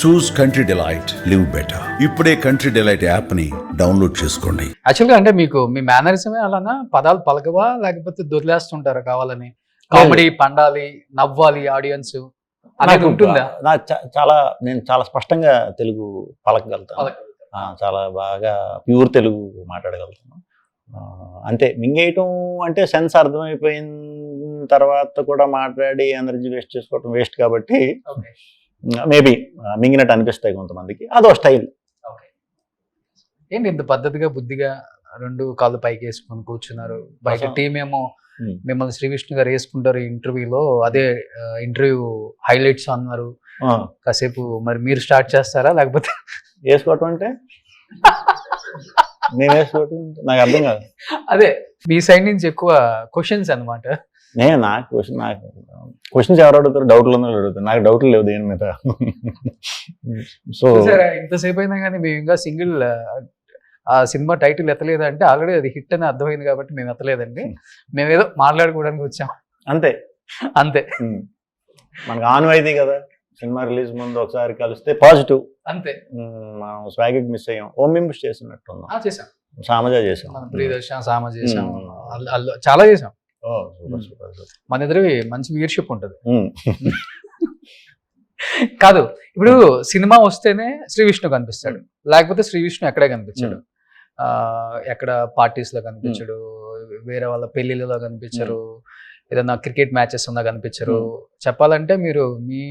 చూస్ country delight, live better. ఇప్పుడే country delight app ని download చేసుకోండి. యాక్చువల్గా అంటే మీకు మీ మేనరిజమే అలానా? పదాలు పలకవా లేకపోతే దొరిలేస్తుంటారా కావాలని? కామెడీ పండాలి, నవ్వాలి ఆడియన్స్ అనేది ఉంటుందా? నేను చాలా స్పష్టంగా తెలుగు పలకగలుగుతాను. చాలా బాగా ప్యూర్ తెలుగు మాట్లాడగలుగుతాను. అంతే, మింగేయటం అంటే సెన్స్ అర్థమైపోయిన తర్వాత కూడా మాట్లాడి ఎనర్జీ వేస్ట్ చేసుకోవటం వేస్ట్ కాబట్టి మేబీ మింగినట్టు అనిపిస్తాయి కొంతమందికి, అదో స్టైల్. ఏంటి ఇంత పద్ధతిగా బుద్ధిగా 2 కాళ్ళు పైకి వేసుకొని కూర్చున్నారు? బయట టీం ఏమో మిమ్మల్ని శ్రీ విష్ణు గారు వేసుకుంటారు ఇంటర్వ్యూలో, అదే ఇంటర్వ్యూ హైలైట్స్ అన్నారు. కాసేపు మరి మీరు స్టార్ట్ చేస్తారా లేకపోతే? వేసుకోవటం అంటే నేను వేసుకోవటం నాకు అర్థం కాదు. అదే మీ సైడ్ నుంచి ఎక్కువ క్వశ్చన్స్ అనమాట. నాకు క్వశ్చన్స్ ఎవరు అడుగుతారు? డౌట్లు ఉన్న అడుగుతారు. నాకు డౌట్లు లేవు దేని మీద. సో ఇంతసేపు అయినా కానీ మేము ఇంకా సింగిల్ ఆ సినిమా టైటిల్ ఎత్తలేదంటే ఆల్రెడీ అది హిట్ అని అర్థమైంది కాబట్టి మేము ఎత్తలేదండి. మేము ఏదో మాట్లాడుకోవడానికి వచ్చాం అంతే. అంతే, మనకు ఆన్వాయితీ కదా. సినిమా రిలీజ్ ముందు ఒకసారి కలిస్తే పాజిటివ్ అంతే. మనం స్వాగట్ మిస్ అయ్యాం. ఓమింబుష్ చేసినట్టు చేసాం, సామజ చేసాం, ప్రియదర్శన సామ చేసాం, చాలా చేసాం. మన ఇద్దరు మంచి వ్యూయర్షిప్ ఉంటుంది. కాదు, ఇప్పుడు సినిమా వస్తేనే శ్రీ విష్ణు కనిపిస్తాడు, లేకపోతే శ్రీ విష్ణు ఎక్కడే కనిపించాడు. ఎక్కడ పార్టీస్ లో కనిపించడు, వేరే వాళ్ళ పెళ్లిళ్ళలో కనిపించరు, ఏదైనా క్రికెట్ మ్యాచెస్ ఉన్నా కనిపించరు. చెప్పాలంటే మీరు మీ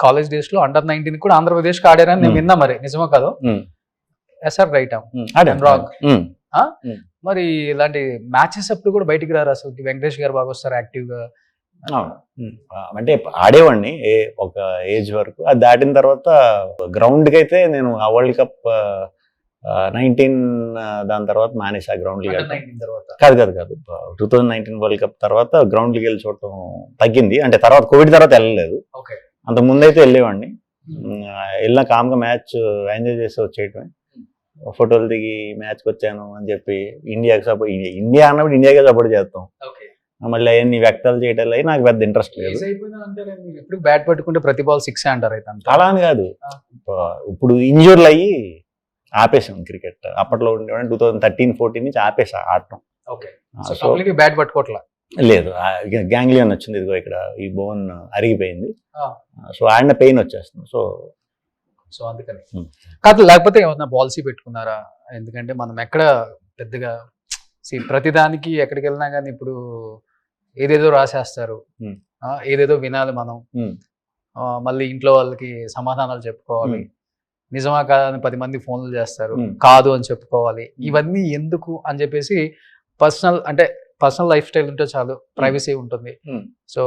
కాలేజ్ డేస్ లో అండర్-19 కూడా ఆంధ్రప్రదేశ్ కి ఆడారని నేను విన్నా. మరి నిజమో కాదు? ఎస్ఆర్ రైట్ మరి ఇలాంటి మ్యాచెస్ అప్పుడు కూడా బయటికి రారు అసలు? వెంకటేష్ గారు బాగా వస్తారు యాక్టివ్ గా. అంటే ఆడేవాడిని ఒక ఏజ్ వరకు. అది దాటిన తర్వాత గ్రౌండ్కి అయితే నేను ఆ వరల్డ్ కప్ 19 దాని తర్వాత మానేసి ఆ గ్రౌండ్కి కాదు 2019 వరల్డ్ కప్ తర్వాత గ్రౌండ్కి వెళ్ళి చూడటం తగ్గింది. అంటే తర్వాత కోవిడ్ తర్వాత వెళ్ళలేదు. అంత ముందైతే వెళ్ళేవాడిని. వెళ్ళిన కామ్గా మ్యాచ్ ఎంజాయ్ చేసి వచ్చేయటమే, ఫోటోలు దిగి మ్యాచ్కి వచ్చాను అని చెప్పి ఇండియాకి సపోర్ట్, ఇండియా అన్నప్పుడు ఇండియాకే సపోర్ట్ చేస్తాం. మళ్ళీ అవన్నీ వ్యక్తాలు చేయటం అయ్యి నాకు పెద్ద ఇంట్రెస్ట్ లేదు. ఇప్పుడు బ్యాట్ పట్టుకుంటే ప్రతి బాల్ 6 అంటారు అయితే? అలా అని కాదు, ఇప్పుడు ఇంజూర్లు అయ్యి ఆపేసాం క్రికెట్. అప్పట్లో ఉండేవాడిని 2013-14 నుంచి ఆపేసా ఆడటం. బ్యాట్ పట్టుకోవట్లా లేదు, గ్యాంగ్లియన్ వచ్చింది, ఇదిగో ఇక్కడ ఈ బోన్ అరిగిపోయింది. సో ఆడిన పెయిన్ వచ్చేస్తుంది. సో అందుకని కాదు, లేకపోతే ఏమన్నా పాలసీ పెట్టుకున్నారా? ఎందుకంటే మనం ఎక్కడ పెద్దగా ప్రతిదానికి ఎక్కడికి వెళ్ళినా కానీ ఇప్పుడు ఏదేదో రాసేస్తారు, ఏదేదో వినాలి మనం, మళ్ళీ ఇంట్లో వాళ్ళకి సమాధానాలు చెప్పుకోవాలి, నిజమా కాదని 10 మంది ఫోన్లు చేస్తారు, కాదు అని చెప్పుకోవాలి. ఇవన్నీ ఎందుకు అని చెప్పేసి పర్సనల్ లైఫ్ స్టైల్ ఉంటే చాలు, ప్రైవసీ ఉంటుంది. సో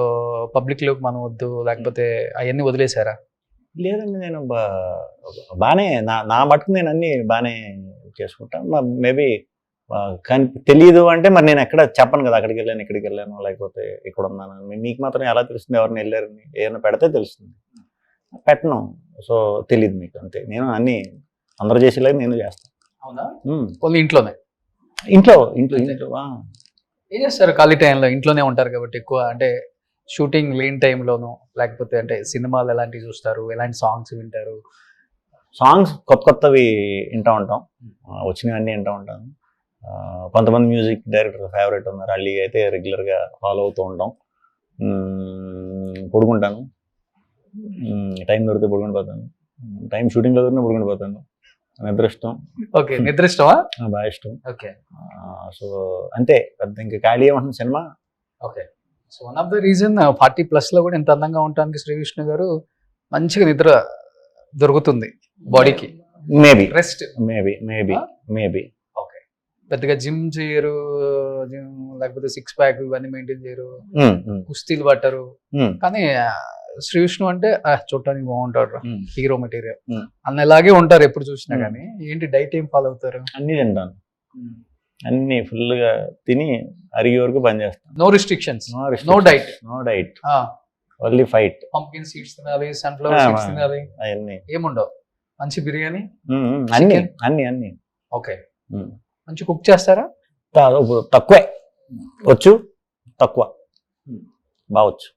పబ్లిక్ లోకి మనం వద్దు, లేకపోతే అవన్నీ వదిలేసారా? లేదండి, నేను బాగానే నా మటుకు నేను అన్ని బాగానే చేసుకుంటాను. మేబీ కానీ తెలియదు అంటే మరి నేను ఎక్కడ చెప్పను కదా, అక్కడికి వెళ్ళాను ఇక్కడికి వెళ్ళాను లేకపోతే ఇక్కడ ఉన్నాను. మీకు మాత్రం ఎలా తెలుస్తుంది ఎవరిని వెళ్ళారని? ఏమైనా పెడితే తెలుస్తుంది, పెట్టను. సో తెలియదు మీకు, అంతే. నేను అన్ని అందరూ చేసేలాగా నేను చేస్తాను. అవునా? ఇంట్లోనే? ఇంట్లో ఏం చేస్తారు ఖాళీ టైంలో? ఇంట్లోనే ఉంటారు కాబట్టి ఎక్కువ, అంటే షూటింగ్ లేని టైంలోనూ, లేకపోతే అంటే సినిమాలు ఎలాంటివి చూస్తారు, ఎలాంటి సాంగ్స్ వింటారు? సాంగ్స్ కొత్తవి వింటూ ఉంటాం, వచ్చినవన్నీ వింటూ ఉంటాను. కొంతమంది మ్యూజిక్ డైరెక్టర్ ఫేవరెట్ ఉన్నారు, వాళ్ళు అయితే రెగ్యులర్గా ఫాలో అవుతూ ఉంటాం. పడుకుంటాను, టైం దొరికితే పడుకుండిపోతాను, టైం షూటింగ్లో దొరికితే పడుకుండిపోతాను. నిద్ర ఇష్టం. ఓకే, నిద్ర ఇష్టమా? బాగా ఇష్టం. ఓకే, సో అంతే, పెద్ద ఇంకా ఖాళీ ఏమంటుంది cinema. Okay, so one of the reason 40+ లో కూడా ఇంత అందంగా ఉండడానికి శ్రీ విష్ణు గారు మంచిగా నిద్ర దొరుకుతుంది బాడీకి. Maybe rest, maybe. ఓకే, పెద్దగా జిమ్ చేయరు, లేకపోతే 6 ప్యాక్ ఇవన్నీ మెయింటైన్ చేయరు, కుస్తీలు పట్టరు. కానీ శ్రీ విష్ణు అంటే చూడటానికి బాగుంటాడు, హీరో మెటీరియల్ అన్నలాగే ఉంటారు ఎప్పుడు చూసినా. కానీ ఏంటి డైట్ ఏం ఫాలో అవుతారు? అన్ని తింటాను, అన్ని ఫుల్ గా తిని అరిగే వరకు పనిచేస్తాను. No restrictions, no diet, only fight. Pumpkin seeds తినాలి, సన్ఫ్లవర్ సీడ్స్ తినాలి, అవన్నీ ఏముండవు. మంచి బిర్యానీ, అన్ని. ఓకే, మంచి కుక్ చేస్తారా? తక్కువే వచ్చు, తక్కువ బావచ్చు.